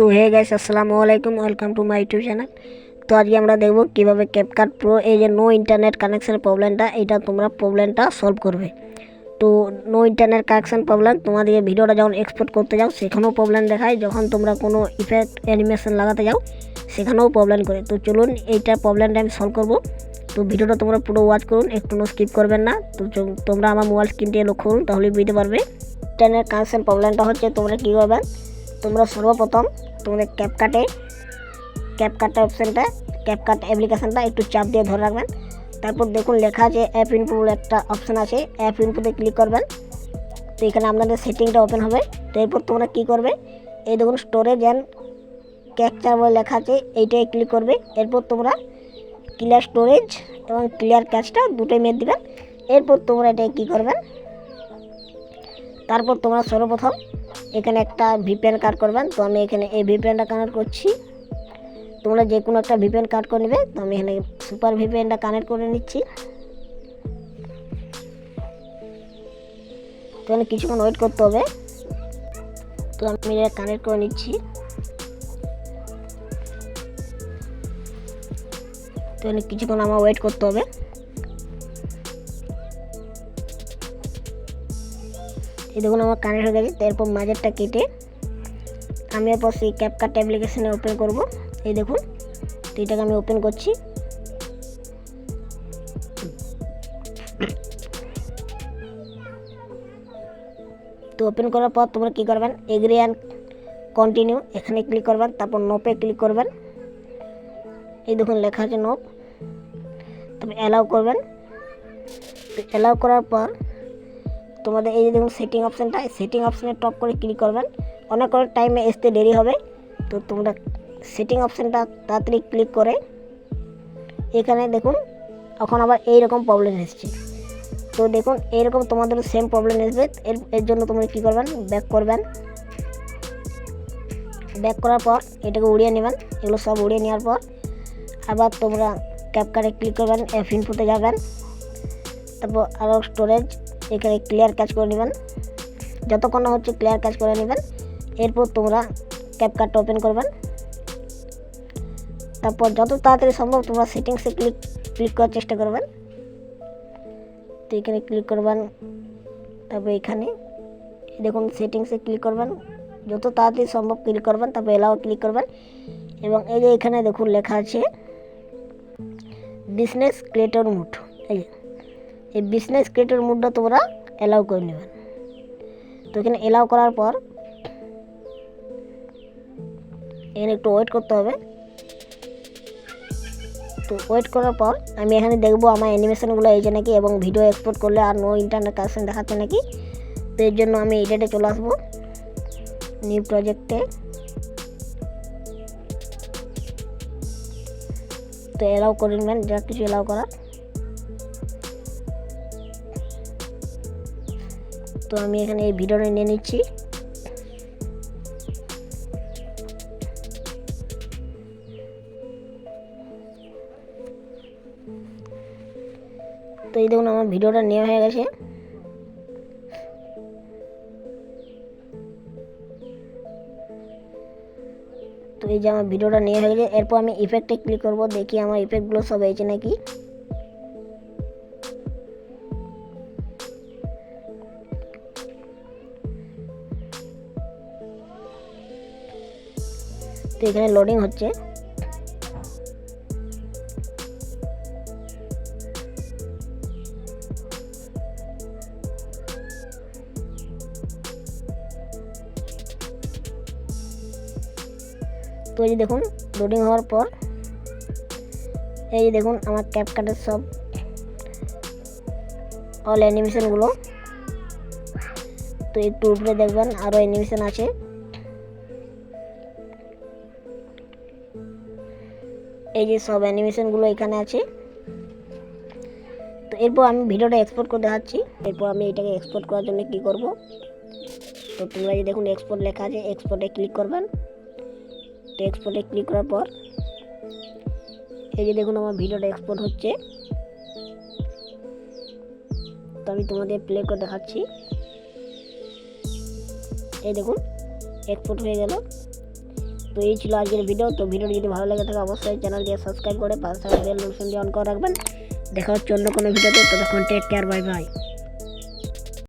তো hey guys, আসসালামু আলাইকুম, welcome to my YouTube channel. তো আজকে আমরা দেখব কিভাবে ক্যাপকাট প্রো এই যে নো ইন্টারনেট কানেকশনের প্রবলেমটা, এটা তোমরা প্রবলেমটা সলভ করবে। তো নো ইন্টারনেট কানেকশন প্রবলেম তোমাদেরকে ভিডিওটা যখন এক্সপোর্ট করতে যাও সেখানেও প্রবলেম দেখায়, যখন তোমরা কোনো ইফেক্ট অ্যানিমেশন লাগাতে যাও সেখানেও প্রবলেম করে। তো চলুন এইটা প্রবলেমটা আমি সলভ করব। তো ভিডিওটা তোমরা পুরো ওয়াচ করুন, একটু স্কিপ করবেন না। তো তোমরা আমার মোবাইল স্ক্রিনটি লক্ষ্য করুন, তাহলে বুঝতে পারবে। ইন্টারনেট কানেকশন প্রবলেমটা হচ্ছে তোমরা কী করবেন। তোমরা সর্বপ্রথম তোমাদের ক্যাপকাট অপশানটা, ক্যাপকাট অ্যাপ্লিকেশানটা একটু চাপ দিয়ে ধরে রাখবেন। তারপর দেখুন লেখা আছে অ্যাপ ইনপু বলে একটা অপশান আছে, অ্যাপ ইনপুতে ক্লিক করবেন। তো এখানে আপনাদের সেটিংটা ওপেন হবে। তো এরপর তোমরা কী করবে, এই দেখুন স্টোরেজ অ্যান্ড ক্যাপচার বলে লেখা আছে, এইটাই ক্লিক করবে। এরপর তোমরা ক্লিয়ার স্টোরেজ এবং ক্লিয়ার ক্যাচটা দুটোই মেরে দেবেন। এরপর তোমরা এটাই কী করবেন, তারপর তোমরা সর্বপ্রথম এখানে একটা ভিপিএন কার্ড করবেন। তো আমি এখানে এই ভিপিএনটা কানেক্ট করছি, তোমরা যে কোনো একটা ভিপিএন কার্ড করে নেবে। তো আমি এখানে সুপার ভিপিএনটা কানেক্ট করে নিচ্ছি। তো এখানে কিছুক্ষণ ওয়েট করতে হবে। তো আমি এটা কানেক্ট করে নিচ্ছি। তো এখানে কিছুক্ষণ আমার ওয়েট করতে হবে। এই দেখুন আমার কানেক্ট হয়ে গেছে। এরপর মাঝেরটা কেটে আমি এরপর সেই ক্যাপকাট অ্যাপ্লিকেশানে ওপেন করব। এই দেখুন, তো এটাকে আমি ওপেন করছি। তো ওপেন করার পর তোমরা কী করবেন, এগ্রি অ্যান্ড কন্টিনিউ এখানে ক্লিক করবেন। তারপর নোপে ক্লিক করবেন। এই দেখুন লেখা আছে নোপ, তবে অ্যালাউ করবেন। তো অ্যালাউ করার পর তোমাদের এই যে দেখুন সেটিং অপশানটা, সেটিং অপশানে টপ করে ক্লিক করবেন। অনেক করে টাইমে আসতে দেরি হবে। তো তোমরা সেটিং অপশানটা তাড়াতাড়ি ক্লিক করে এখানে দেখুন এখন আবার এইরকম প্রবলেম এসছে। তো দেখুন এইরকম তোমাদেরও সেম প্রবলেম আসবে। এর জন্য তোমরা কী করবেন, ব্যাক করবেন। ব্যাক করার পর এটাকে উড়িয়ে নেবেন। এগুলো সব উড়িয়ে নেওয়ার পর আবার তোমরা ক্যাপকাটে ক্লিক করবেন, অ্যাপ ইনপুতে যাবেন। তারপর আরও স্টোরেজ এখানে ক্লিয়ার ক্যাচ করে নেবেন, যতক্ষণ না হচ্ছে ক্লিয়ার ক্যাচ করে নেবেন। এরপর তোমরা ক্যাপকাটটা ওপেন করবেন। তারপর যত তাড়াতাড়ি সম্ভব তোমরা সেটিংসে ক্লিক করার চেষ্টা করবেন। তো এখানে ক্লিক করবেন। তারপর এখানে দেখুন সেটিংসে ক্লিক করবেন, যত তাড়াতাড়ি সম্ভব ক্লিক করবেন। তারপর এলাও ক্লিক করবেন এবং এই যে এখানে দেখুন লেখা আছে বিজনেস ক্রিয়েটর মুড, এই বিজনেস ক্রিয়েটর মুডটা তোমরা অ্যালাউ করে নেবেন। তো এখানে অ্যালাউ করার পর এখানে একটু ওয়েট করতে হবে। তো ওয়েট করার পর আমি এখানে দেখবো আমার অ্যানিমেশনগুলো এই যে নাকি, এবং ভিডিও এক্সপোর্ট করলে আর নো ইন্টারনেট কানেকশন দেখাচ্ছে নাকি। তো এর জন্য আমি এডিটে চলে আসবো, নিউ প্রজেক্টে। তো অ্যালাউ করে নেবেন যা কিছু অ্যালাউ করা। তো আমি এখানে এই ভিডিওটা নিয়ে নিচ্ছি। তো এই দেখুন আমার ভিডিওটা নেওয়া হয়ে গেছে। তো এই যে আমার ভিডিওটা নেওয়া হয়ে গেছে। এরপর আমি ইফেক্টে ক্লিক করব, দেখি আমার ইফেক্টগুলো সব হয়েছে নাকি। তো এখানে লোডিং হচ্ছে। তো এই যে দেখুন লোডিং হওয়ার পর এই যে দেখুন আমার ক্যাপকাটের সব অল অ্যানিমেশনগুলো। তো একটু উপরে দেখবেন আরও অ্যানিমেশন আছে। এই যে সব অ্যানিমেশনগুলো এখানে আছে। তো এরপর আমি ভিডিওটা এক্সপোর্ট করে দেখাচ্ছি। এরপর আমি এটাকে এক্সপোর্ট করার জন্য কী করব, তো তোমরা যে দেখুন এক্সপোর্ট লেখা আছে, এক্সপোর্টে ক্লিক করবেন। তো এক্সপোর্টে ক্লিক করার পর এই যে দেখুন আমার ভিডিওটা এক্সপোর্ট হচ্ছে। তো আমি তোমাদের প্লে করে দেখাচ্ছি। এই দেখুন এক্সপোর্ট হয়ে গেল। তো তো এই ছিল আজকের ভিডিও। তো ভিডিওটি যদি ভালো লাগে থাকে অবশ্যই চ্যানেলটি সাবস্ক্রাইব করে পাশে বেল নোটিফিকেশন অন করে রাখবেন। দেখা হচ্ছে অন্য কোনো ভিডিওতে। ততক্ষণ টেক কেয়ার, বাই বাই।